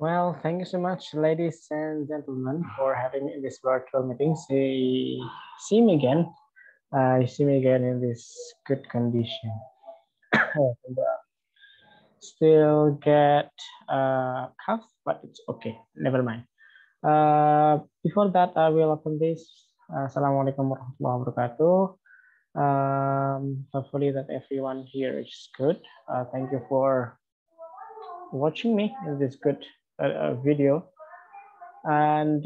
Well, thank you so much, ladies and gentlemen, for having me in this virtual meeting. See me again. You see me again in this good condition. And, still get cough, but it's okay. Never mind. Before that, I will open this. Assalamualaikum warahmatullahi wabarakatuh. Hopefully that everyone here is good. Thank you for watching me in this good video. And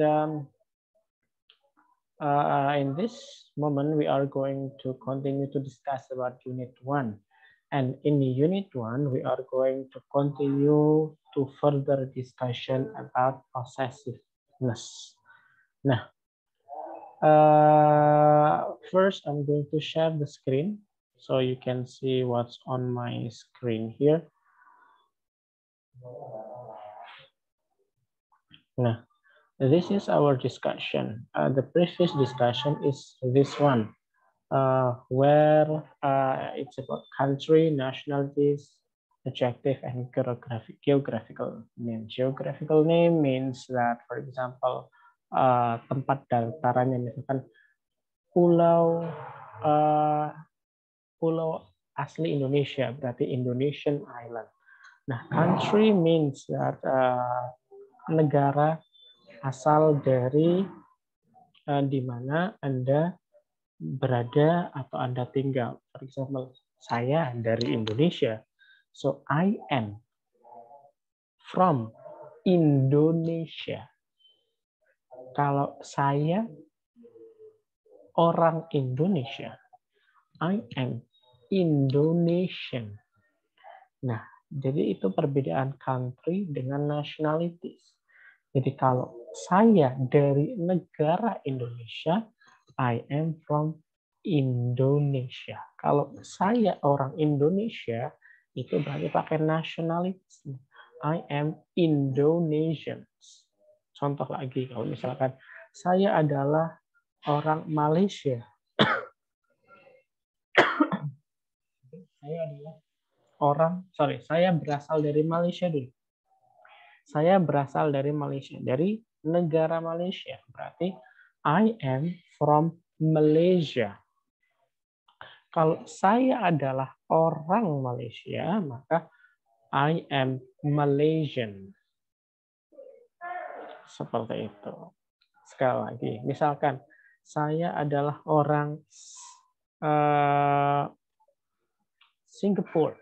in this moment, we are going to continue to discuss about Unit 1. And in Unit 1, we are going to continue to further discussion about possessiveness. Nah, first I'm going to share the screen so you can see what's on my screen here. Nah, this is our discussion. The previous discussion is this one, where it's about country, nationalities, adjective, and geographical name. Geographical name means that, for example, tempat datarannya, misalkan pulau pulau asli Indonesia, berarti Indonesian island. Nah, country means that negara asal dari di mana Anda berada atau Anda tinggal. For example, saya dari Indonesia. So I am from Indonesia. Kalau saya orang Indonesia, I am Indonesian. Nah, jadi itu perbedaan country dengan nationalities. Jadi kalau saya dari negara Indonesia, I am from Indonesia. Kalau saya orang Indonesia, itu berarti pakai nationalities. I am Indonesian. Contoh lagi, kalau misalkan saya adalah orang Malaysia. Saya berasal dari Malaysia dulu. Saya berasal dari Malaysia, dari negara Malaysia. Berarti I am from Malaysia. Kalau saya adalah orang Malaysia, maka I am Malaysian. Seperti itu. Sekali lagi, misalkan saya adalah orang Singapura.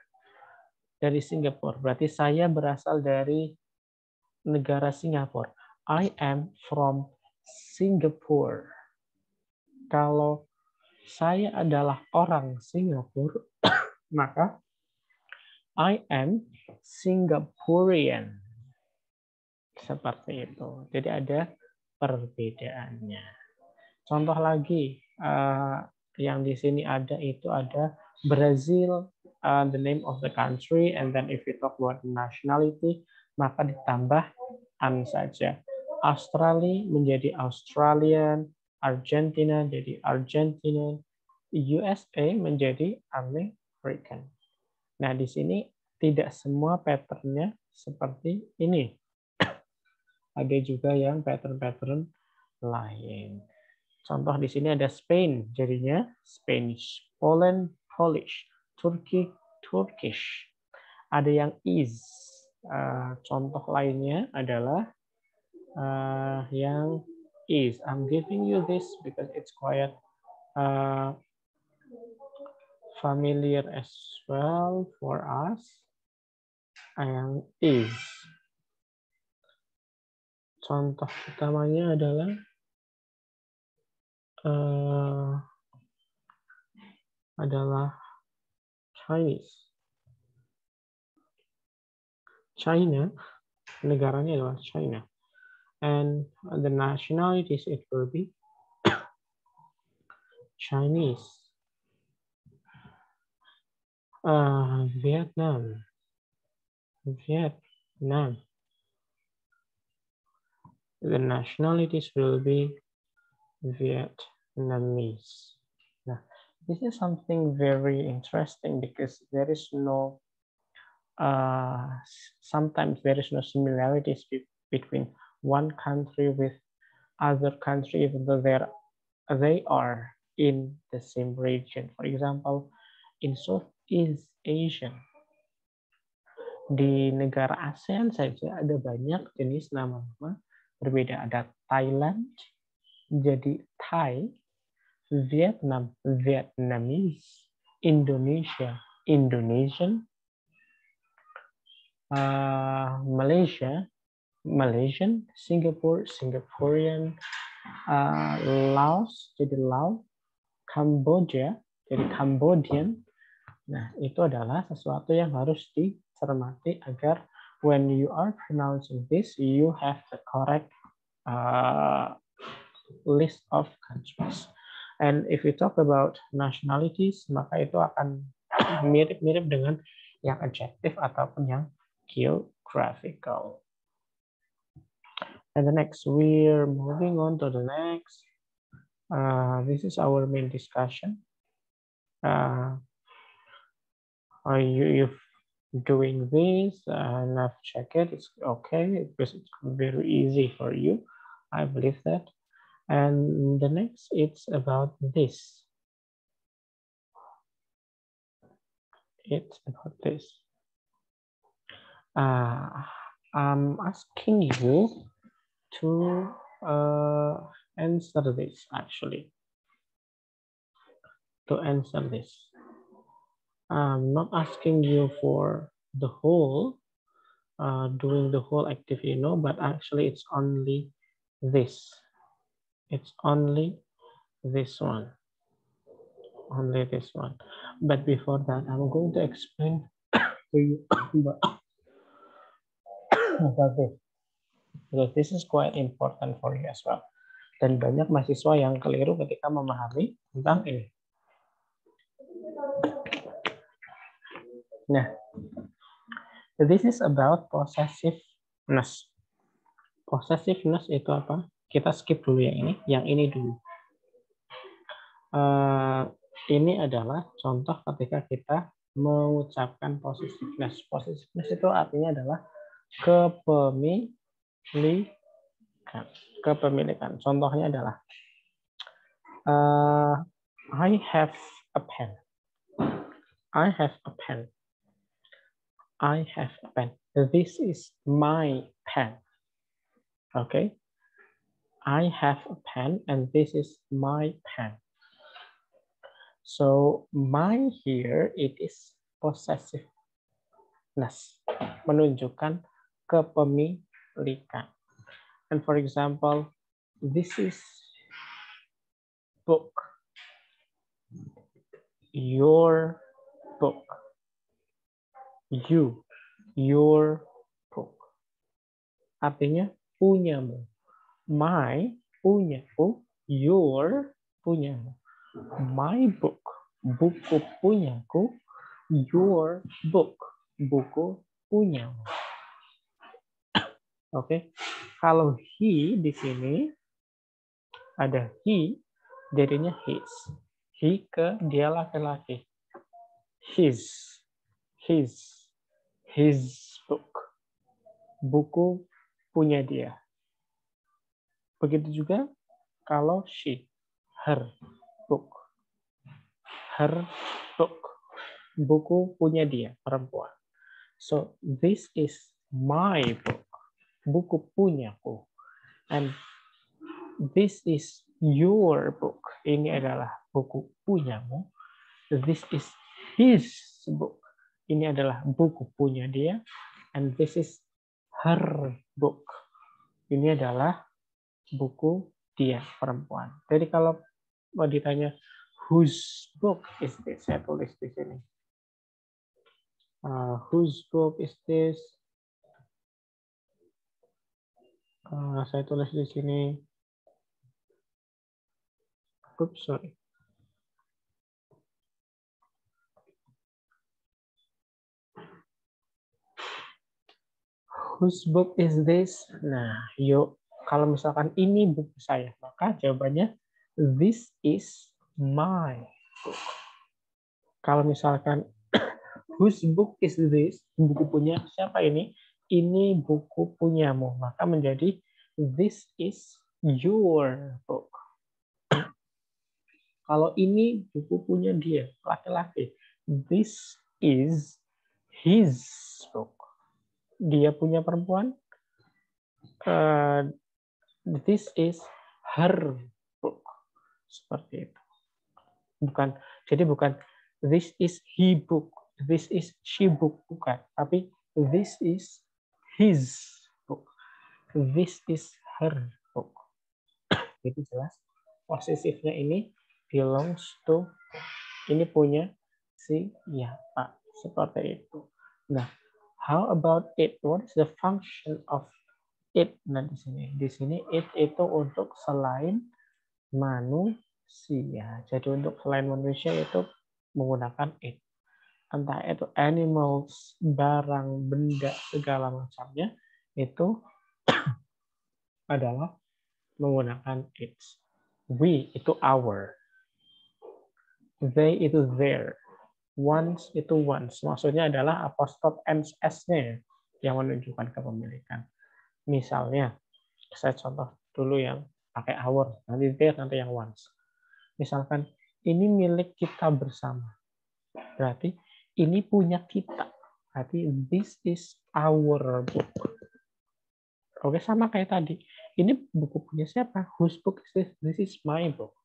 Dari Singapura, berarti saya berasal dari negara Singapura. I am from Singapore. Kalau saya adalah orang Singapura, maka I am Singaporean. Seperti itu. Jadi ada perbedaannya. Contoh lagi yang di sini ada itu ada Brazil, the name of the country, and then if we talk about nationality, maka ditambah an saja. Australia menjadi Australian, Argentina jadi Argentinian, USA menjadi American. Nah, di sini tidak semua patternnya seperti ini. Ada juga yang pattern-pattern lain. Contoh di sini ada Spain, jadinya Spanish, Poland, Polish, Turkey, Turkish. Ada yang is. Contoh lainnya adalah yang is. I'm giving you this because it's quite familiar as well for us. Yang is. Contoh utamanya adalah Chinese. China, negaranya adalah China. And the nationalities it will be Chinese. Vietnam. The nationalities will be Vietnamese. Now, this is something very interesting because there is no sometimes there is no similarities between one country with other country, even though they are in the same region. For example, in Southeast Asia, di negara ASEAN saja ada banyak jenis nama-nama berbeda. Ada Thailand, jadi Thai, Vietnam, Vietnamese, Indonesia, Indonesian, Malaysia, Malaysian, Singapore, Singaporean, Laos, jadi Laos, Cambodia, jadi Cambodian. Nah, itu adalah sesuatu yang harus dicermati agar when you are pronouncing this, you have the correct list of countries. And if we talk about nationalities, maka itu akan mirip-mirip dengan yang adjective ataupun yang geographical. And the next, we're moving on to the next. This is our main discussion. Are you doing this? And I've checked it. It's okay because it's very easy for you. I believe that. And the next, it's about this. It's about this. I'm asking you to answer this, actually. To answer this. I'm not asking you for the whole, doing the whole activity, no, but actually it's only this. It's only this one. Only this one. But before that, I'm going to explain to you about this. Because this is quite important for you as well. Dan banyak mahasiswa yang keliru ketika memahami tentang ini. Nah, this is about possessiveness. Possessiveness itu apa? Kita skip dulu yang ini dulu. Ini adalah contoh ketika kita mengucapkan possessiveness. Possessiveness itu artinya adalah kepemilikan. Contohnya adalah I have a pen. I have a pen. I have a pen. This is my pen. Okay? I have a pen and this is my pen. So my here it is possessiveness. Menunjukkan kepemilikan. And for example, this is book. Your book. You. Your book. Artinya punyamu. My punyaku. Your punyamu. My book. Buku punyaku. Your book. Buku punyamu. Oke. Kalau he di sini ada he, jadinya his. He ke dia laki-laki. His book. Buku punya dia. Begitu juga kalau she, her book. Her book. Buku punya dia, perempuan. So this is my book. Buku punyaku. And this is your book. Ini adalah buku punyamu. This is his book. Ini adalah buku punya dia. And this is her book. Ini adalah buku dia, perempuan. Jadi kalau mau ditanya, whose book is this? Saya tulis di sini. Whose book is this? Saya tulis di sini. Oops, sorry. Whose book is this? Nah, yuk. Kalau misalkan ini buku saya, maka jawabannya this is my book. Kalau misalkan whose book is this? Buku punya siapa ini? Ini buku punyamu. Maka menjadi this is your book. Kalau ini buku punya dia, laki-laki. This is his book. Dia punya perempuan. This is her book. Seperti itu. Jadi bukan this is he book, this is she book, bukan. Tapi this is his book, this is her book. Jadi jelas posesifnya ini belongs to, ini punya si ya Pak, seperti itu. Nah, how about it? What is the function of it? Nah, di sini it itu untuk selain manusia. Jadi untuk selain manusia itu menggunakan it. Entah itu animals, barang, benda, segala macamnya itu adalah menggunakan it. We itu our. They itu their. Once itu once. Maksudnya adalah apostrophe s-nya yang menunjukkan kepemilikan. Misalnya, saya contoh dulu yang pakai our. Nanti their, nanti yang once. Misalkan, ini milik kita bersama. Berarti ini punya kita. Berarti this is our book. Oke, sama kayak tadi. Ini buku punya siapa? Whose book is this? This is my book.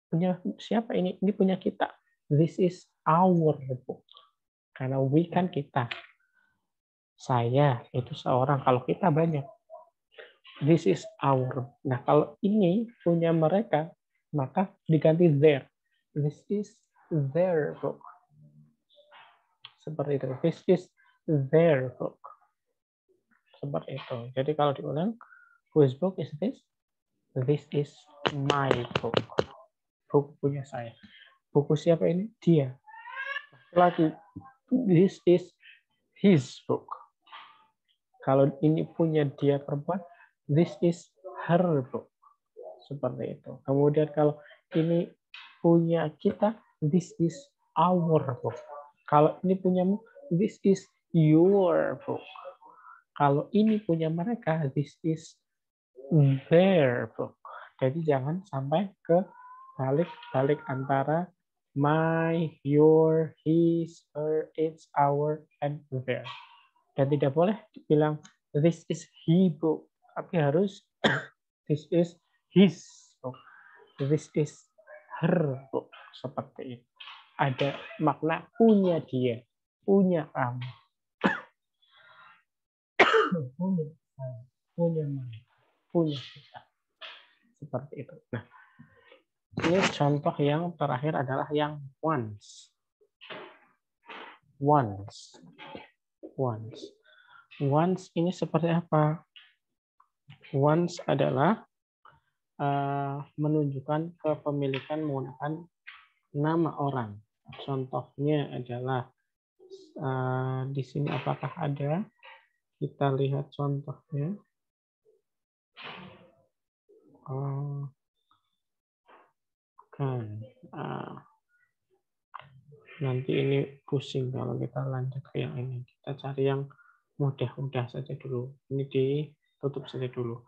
Punya siapa ini? Ini punya kita. This is our book. Karena we kan kita. Saya itu seorang. Kalau kita banyak. This is our. Nah, kalau ini punya mereka, maka diganti their. This is their book. Seperti itu. This is their book. Seperti itu. Jadi kalau diulang, whose book is this? This is my book. Buku punya saya. Buku siapa ini? Dia. Lagi. This is his book. Kalau ini punya dia perempuan, this is her book. Seperti itu. Kemudian kalau ini punya kita, this is our book. Kalau ini punyamu, this is your book. Kalau ini punya mereka, this is their book. Jadi jangan sampai ke balik-balik antara my, your, his, her, its, our, and their. Dan tidak boleh dibilang this is he book, tapi harus this is his book, this is her book. Seperti itu. Ada makna punya dia, punya kamu, punya mereka, punya kita. Seperti itu. Nah, ini contoh yang terakhir adalah yang once. Once. Once. Once ini seperti apa? Once adalah menunjukkan kepemilikan menggunakan nama orang. Contohnya adalah di sini apakah ada? Kita lihat contohnya. Nanti ini pusing kalau kita lanjut ke yang ini. Kita cari yang mudah-mudah saja dulu. Ini ditutup saja dulu.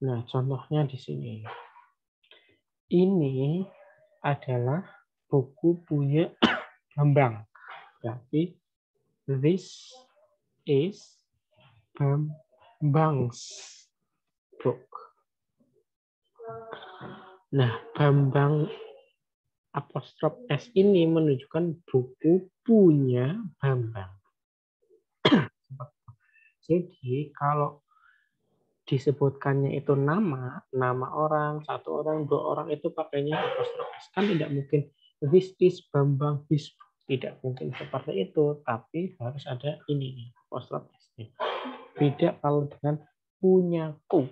Nah, contohnya di sini. Ini adalah buku punya Bambang. Berarti this is Bambang's book. Nah, Bambang apostrof S ini menunjukkan buku punya Bambang. Jadi kalau disebutkannya itu nama orang, satu orang, dua orang itu pakainya apostrof S. Kan tidak mungkin this is Bambang his book. Tidak mungkin seperti itu, tapi harus ada ini apostrof S-nya. Beda kalau dengan punyaku,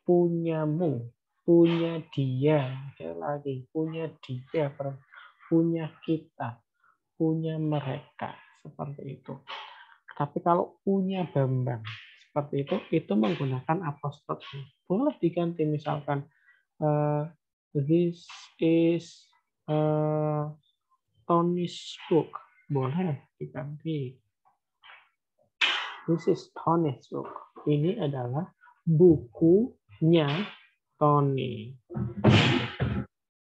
punyamu, punya dia, lagi punya dia, punya kita, punya mereka, seperti itu. Tapi kalau punya Bambang seperti itu menggunakan apostrof. Boleh diganti misalkan this is Tony's book. Boleh diganti. This is Tony's book. Ini adalah bukunya Tony.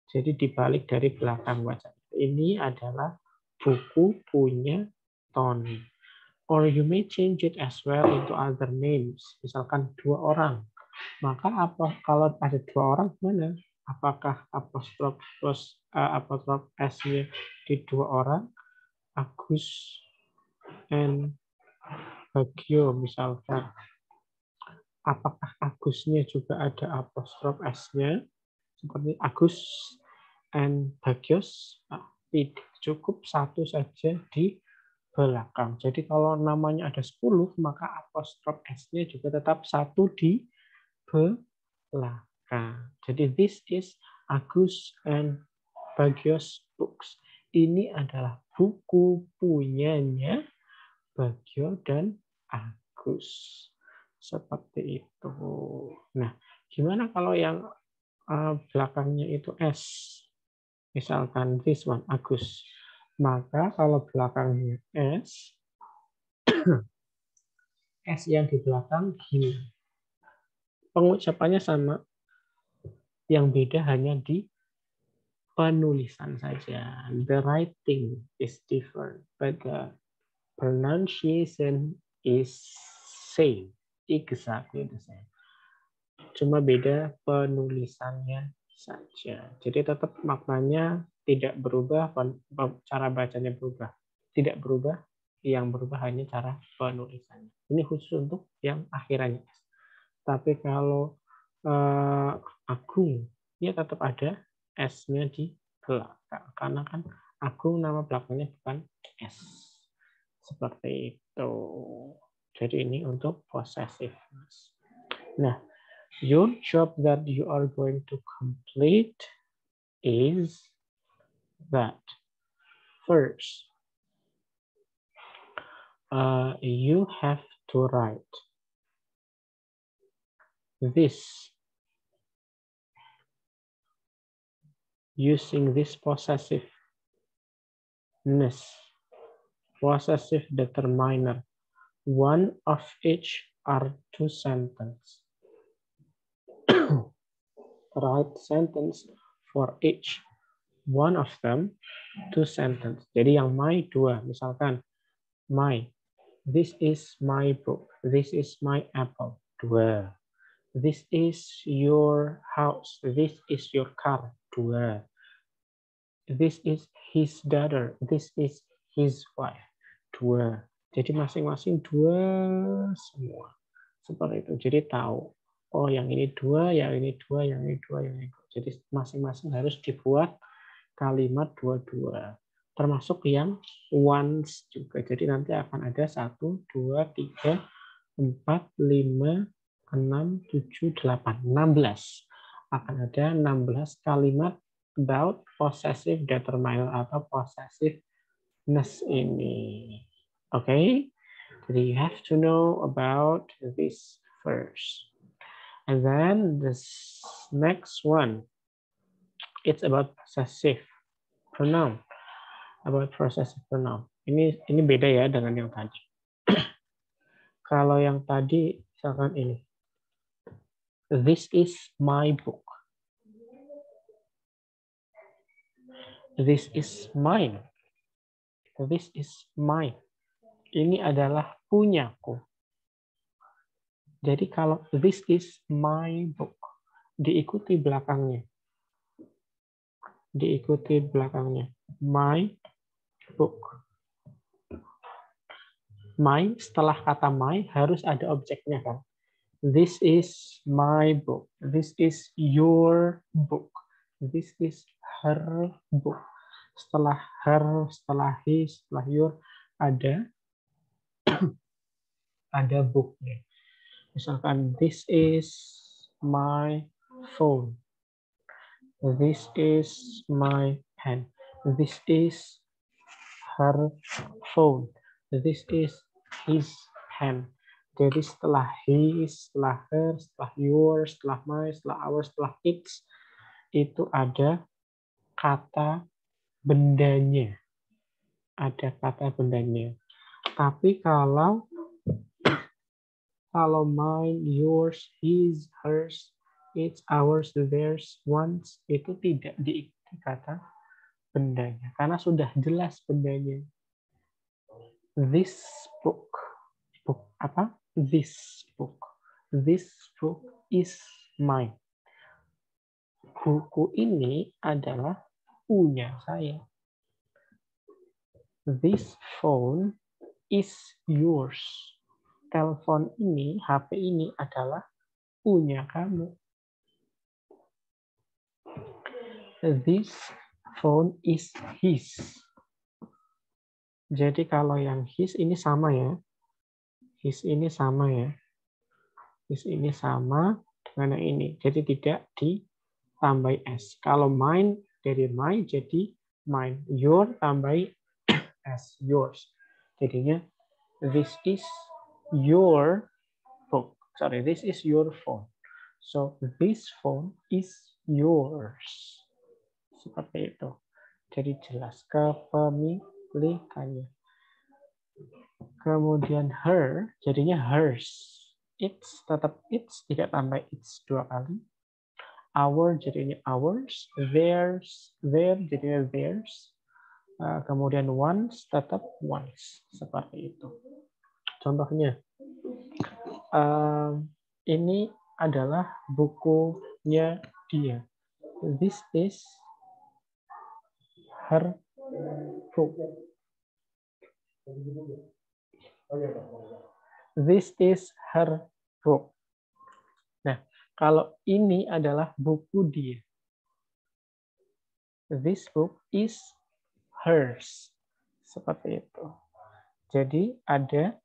Jadi dibalik dari belakang wajah. Ini adalah buku punya Tony. Or you may change it as well into other names. Misalkan 2 orang. Maka apa kalau ada 2 orang mana? Apakah apostrof plus apostrof S-nya di 2 orang? Agus and Bagio misalkan. Apakah Agusnya juga ada apostrof S-nya? Seperti Agus and Bagios. Tidak, cukup 1 saja di belakang. Jadi kalau namanya ada 10, maka apostrof S-nya juga tetap 1 di belakang. Jadi this is Agus and Bagios books. Ini adalah buku punyanya Bagio dan Agus. Seperti itu. Nah, gimana kalau yang belakangnya itu S? Misalkan this one, Agus. Maka kalau belakangnya S, S yang di belakang gini. Pengucapannya sama. Yang beda hanya di penulisan saja. The writing is different, but the pronunciation is same. Exactly the same. Cuma beda penulisannya saja. Jadi tetap maknanya tidak berubah, cara bacanya berubah. Tidak berubah, yang berubah hanya cara penulisannya. Ini khusus untuk yang akhirannya. Tapi kalau Agung, ya tetap ada S-nya di belakang. Karena kan Agung nama belakangnya bukan S. Seperti itu. Jadi ini untuk possessiveness. Nah, your job that you are going to complete is that first, you have to write this using this possessiveness, possessive determiner. One of each are 2 sentences. Write sentence for each. One of them, 2 sentences. Jadi yang my 2, misalkan my, this is my book, this is my apple, 2. This is your house, this is your car, 2. This is his daughter, this is his wife, 2. Jadi masing-masing 2 semua. Seperti itu. Jadi tahu, oh yang ini 2, yang ini 2, yang ini 2, yang ini 2. Jadi masing-masing harus dibuat kalimat 2-2. Termasuk yang once juga. Jadi nanti akan ada 1, 2, 3, 4, 5, 6, 7, 8, 16. Akan ada 16 kalimat about possessive determiner atau possessiveness ini. Okay? Jadi you have to know about this first. And then this next one, it's about possessive pronoun. About possessive pronoun. Ini beda ya dengan yang tadi. Kalau yang tadi misalkan ini. This is my book. This is mine. This is mine. Ini adalah punyaku. Jadi kalau this is my book, diikuti belakangnya. Diikuti belakangnya. My book. My, setelah kata my, harus ada objeknya kan. This is my book. This is your book. This is her book. Setelah her, setelah his, setelah your, ada ada booknya. Misalkan, this is my phone. This is my pen. This is her phone. This is his pen. Jadi setelah his, setelah her, setelah yours, setelah my, setelah ours, setelah its, itu ada kata bendanya. ada kata bendanya. Tapi kalau mine, yours, his, hers, it's, ours, theirs, one's, itu tidak diikuti kata bendanya. Karena sudah jelas bendanya. This book. Book apa? This book. This book is mine. Buku ini adalah punya saya. This phone is yours. Telepon ini, HP ini adalah punya kamu. This phone is his. Jadi kalau yang his ini sama ya. His ini sama ya. His ini sama dengan yang ini. Jadi tidak ditambahi s. Kalau mine dari my jadi mine. Your tambahi s. Yours. Jadinya this is your book. Sorry, this is your phone. So this phone is yours. Seperti itu. Jadi jelas kepemilikannya. Kemudian her, jadinya hers. It's tetap it's, tidak tambah it's dua kali. Our jadinya ours. Theirs, their jadinya theirs. Kemudian one's tetap one's. Seperti itu. Contohnya, ini adalah bukunya dia. This is her book. This is her book. Nah, kalau ini adalah buku dia. This book is hers. Seperti itu. Jadi ada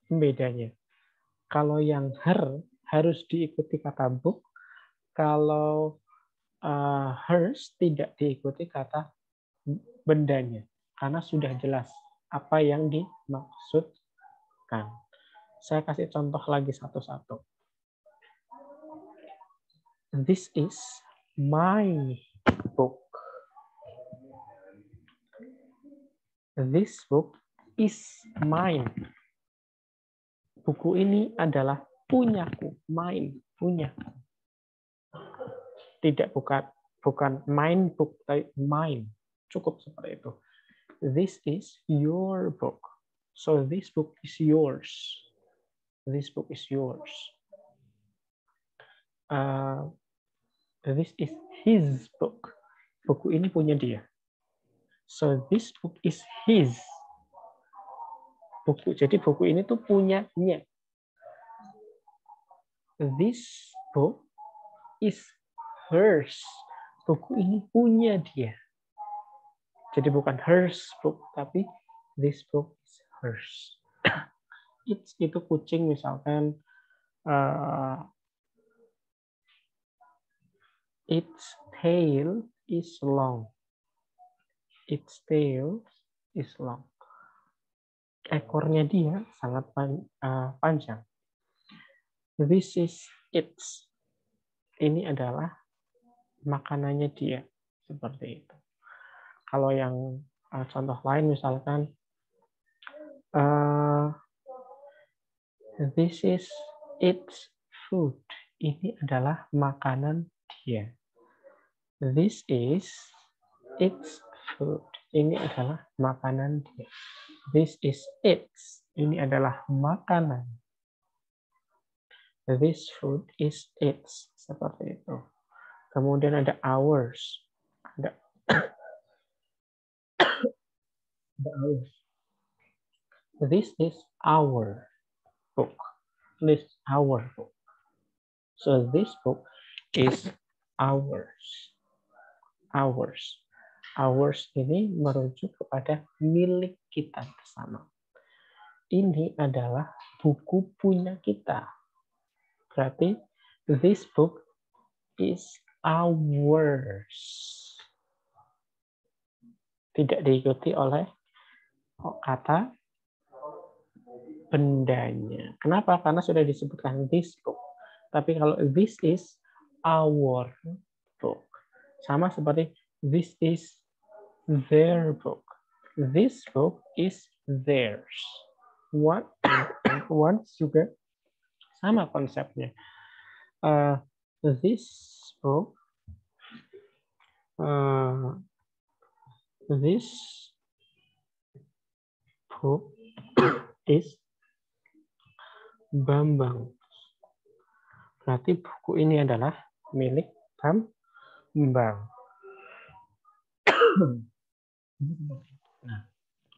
pembedanya. Kalau yang her harus diikuti kata book. Kalau hers tidak diikuti kata bendanya. Karena sudah jelas apa yang dimaksudkan. Saya kasih contoh lagi satu-satu. This is my book. This book is mine. Buku ini adalah punyaku, mine, punyaku. Tidak bukan mine book, tapi mine. Cukup seperti itu. This is your book. So this book is yours. This book is yours. This is his book. Buku ini punya dia. So this book is his. Jadi buku ini tuh punyanya. This book is hers. Buku ini punya dia. Jadi bukan hers book, tapi this book is hers. Itu kucing misalkan its tail is long. Its tail is long. Ekornya dia sangat panjang. This is its. Ini adalah makanannya dia. Seperti itu. Kalau yang contoh lain misalkan this is its food. Ini adalah makanan dia. This is its food. Ini adalah makanan dia. This is its. Ini adalah makanan. This food is its. Seperti itu. Kemudian ada ours. Ada ours. This is our book. This is our book. So this book is ours. Ours. Ours ini merujuk kepada milik kita bersama. Ini adalah buku punya kita. Berarti this book is ours. Tidak diikuti oleh kata bendanya. Kenapa? Karena sudah disebutkan this book. Tapi kalau this is our book. Sama seperti this is their book. This book is theirs. Once juga sama konsepnya. This book is Bambang. Berarti buku ini adalah milik Bambang. Nah,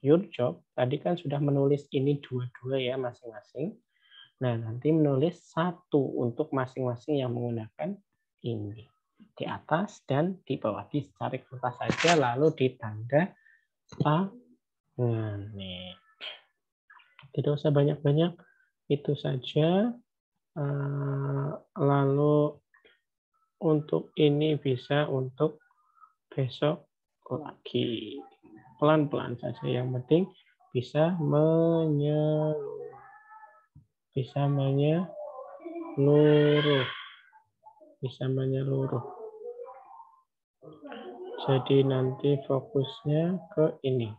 your job tadi kan sudah menulis ini dua-dua ya masing-masing. Nah, nanti menulis satu untuk masing-masing yang menggunakan ini. Di atas dan di bawah. Dicari kertas saja lalu ditanda tangan. Nih. Tidak usah banyak-banyak. Itu saja. Lalu untuk ini bisa untuk besok lagi. Pelan-pelan saja. Yang penting bisa menyeluruh. Bisa menyeluruh. Jadi nanti fokusnya ke ini.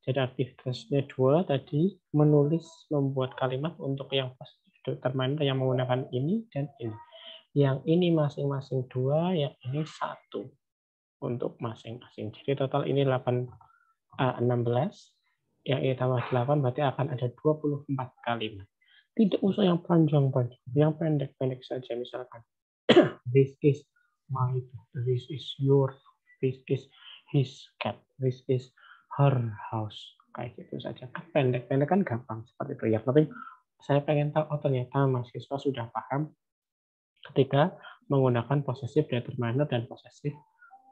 Jadi aktivitasnya 2 tadi menulis, membuat kalimat untuk yang positif determiner yang menggunakan ini dan ini. Yang ini masing-masing 2, yang ini 1 untuk masing-masing. Jadi total ini 16. Yang ini tambah 8 berarti akan ada 24 kalimat. Tidak usah yang panjang-panjang, yang pendek-pendek saja. Misalkan, this is my book, this is your, this is his cat, this is her house. Kayak gitu saja. Pendek-pendek kan gampang seperti itu. Yang penting saya pengen tahu, ternyata mahasiswa sudah paham ketika menggunakan possessive determiner dan possessive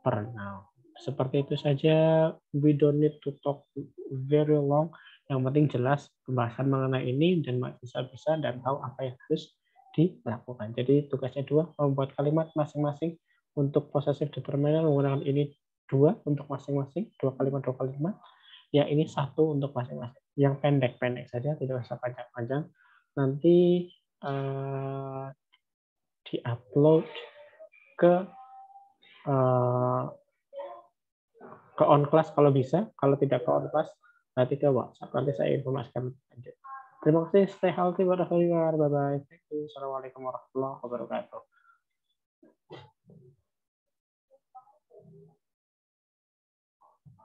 pronoun. Seperti itu saja. We don't need to talk very long. Yang penting jelas pembahasan mengenai ini dan bisa dan tahu apa yang harus dilakukan. Jadi tugasnya 2, membuat kalimat masing-masing untuk possessive determiner menggunakan ini 2 untuk masing-masing, 2 kalimat. Yang ini 1 untuk masing-masing. Yang pendek-pendek saja, tidak usah panjang-panjang. Nanti di-upload ke on-class kalau bisa. Kalau tidak ke on-class, nanti ke WhatsApp. Nanti saya informasikan lanjut. Terima kasih. Stay healthy wherever you are. Bye-bye. Thank you. Assalamualaikum warahmatullahi wabarakatuh.